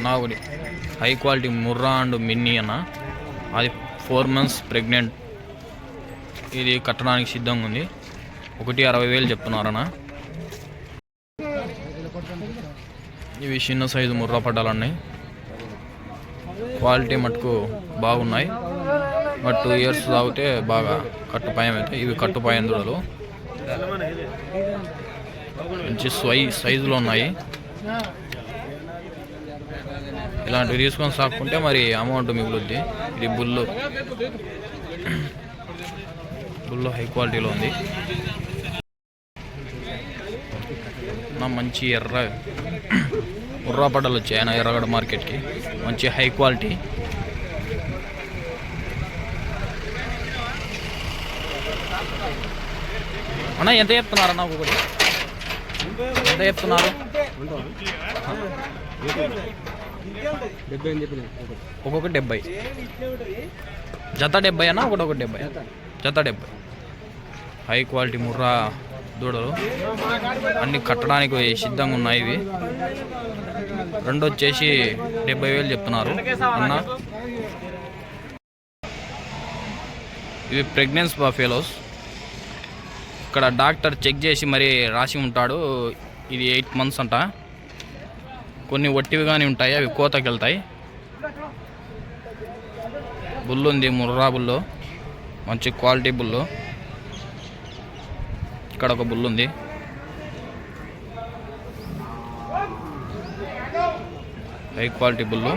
నా ఒకటి high quality Murrah and మిన్నీ అన్న. అది 4 months ప్రెగ్నెంట్. ఇది కట్టడానికి సిద్ధంగా ఉంది. 1,60,000 చెప్తున్నారన్న. ఇవి చిన్న సైజు ముర్రా పడ్డాలన్నాయి. క్వాలిటీ మటుకు బాగున్నాయి. బట్ 2 years తాగితే బాగా కట్టుపాయం అవుతాయి. ఇవి కట్టుపాయం దూడలు మంచి సైజులో ఉన్నాయి. ఇలాంటివి తీసుకొని సాక్కుంటే మరి అమౌంట్ మిగులుద్ది. ఇది బుల్లు హై క్వాలిటీలో ఉంది. మంచి ముర్రా పడ్డలు వచ్చాయి నా ఎర్రగడ్డ మార్కెట్కి. మంచి హై క్వాలిటీ. అన్న ఎంత చెప్తున్నారన్న? ఒక్కొక్కటి ఎంత చెప్తున్నారు? ఒక్కొక్కటి 70. జత 70 అన్న? ఒకటొకటి 70. జత 70. హై క్వాలిటీ ముర్రా దూడలు అన్ని కట్టడానికి సిద్ధంగా ఉన్నాయి. ఇవి రెండు వచ్చేసి 70,000 చెప్తున్నారు అన్న. ఇవి ప్రెగ్నెన్సీ బఫెలోస్. ఇక్కడ డాక్టర్ చెక్ చేసి మరి రాసి ఉంటాడు. ఇది 8 months అంట. కొన్ని ఒట్టివి కానీ ఉంటాయి, అవి కోతకి వెళ్తాయి. బుల్లు ఉంది, ముర్రా బుల్లు, మంచి క్వాలిటీ బుల్లు. ఇక్కడ ఒక బుల్లు ఉంది. High quality బుల్లు.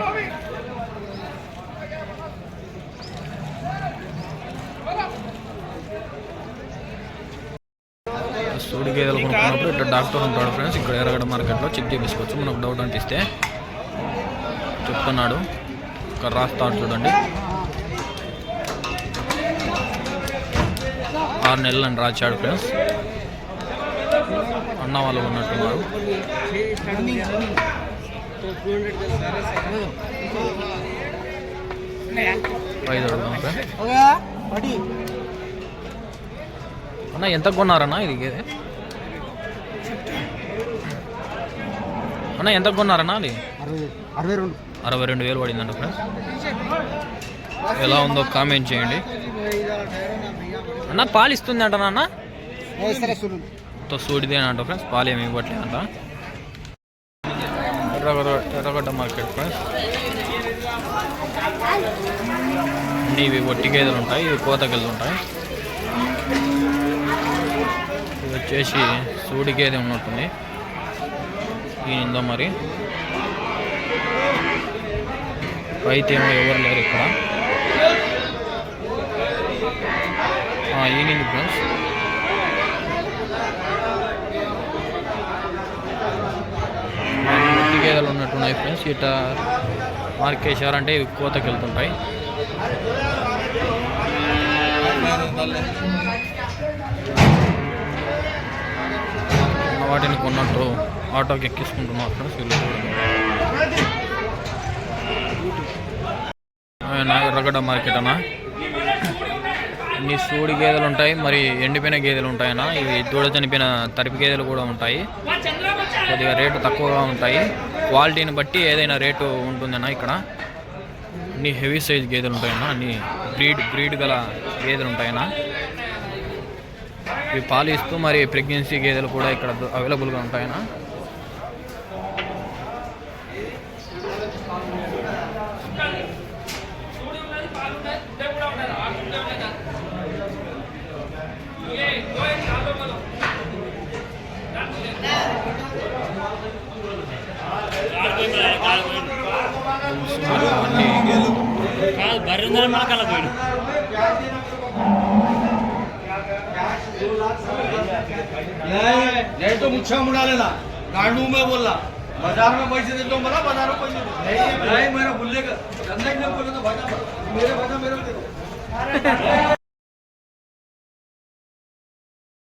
సూడి గేదెలు కొనుక్కున్నప్పుడు ఇక్కడ డాక్టర్ ఉంటాడు ఫ్రెండ్స్. ఇక్కడ ఎర్రగడ్డ మార్కెట్లో చెక్ చేయించుకోవచ్చు. మనకు డౌట్ అనిపిస్తే చెప్తున్నాడు. ఇక్కడ రాస్తాడు చూడండి. 6 నెలలు అని రాచాడు ఫ్రెండ్స్. అన్న వాళ్ళు ఉన్నట్టున్నారు. అన్న ఎంత కొన్నారన్నా ఇది గేదె? అన్న ఎంత కొన్నారన్నా? అది 62,000 పడిందంట ఫ్రెండ్స్. ఎలా ఉందో కామెంట్ చేయండి. అన్న పాలు ఇస్తుంది అంటనా అన్న? సూడిదేనంట ఫ్రెండ్స్. పాలు ఏమి ఇవ్వట్లేదంట. ఎర్రగడ్డ మార్కెట్ ఫ్రెండ్స్. ఇవి ఒట్టి గేదెలు ఉంటాయి, ఇవి కోత గేదెలు ఉంటాయి. ఇది వచ్చేసి సూడి గేదె ఉన్నట్టుంది. ఈయనదో మరి అయితే ఏమో ఎవరు లేరు ఇక్కడ. ఈయనింది ఫ్రెండ్స్. ఒట్టి గేదెలు ఉన్నట్టున్నాయి ఫ్రెండ్స్. ఇట మార్కేశారంటే ఇవి కోతకి వెళ్తుంటాయి. వాటిని కొన్నట్టు ఆటోకి ఎక్కించుకుంటున్నారు ఫ్రెండ్స్. ఎర్రగడ్డ మార్కెట్ అన్న. ఇన్ని సూడి గేదెలు ఉంటాయి, మరి ఎండిపోయిన గేదెలు ఉంటాయన్నా. ఇవి దూడ చనిపోయిన తరిపి గేదెలు కూడా ఉంటాయి. కొద్దిగా రేటు తక్కువగా ఉంటాయి. క్వాలిటీని బట్టి ఏదైనా రేటు ఉంటుందన్నా. ఇక్కడ అన్ని హెవీ సైజ్ గేదెలు ఉంటాయన్నా. అన్ని బ్రీడ్ గల గేదెలు ఉంటాయన్నా. ఇవి పాలు ఇస్తూ మరి ప్రెగ్నెన్సీ గేదెలు కూడా ఇక్కడ అవైలబుల్గా ఉంటాయన్నా. नहीं तो मुच्छा मुड़ा लेना. गांडू में बोला बाजार में पैसे दे दो. बोला बाजार में पैसे नहीं. मेरा भूलेगा. बोले तो भाजा मेरे दे दो.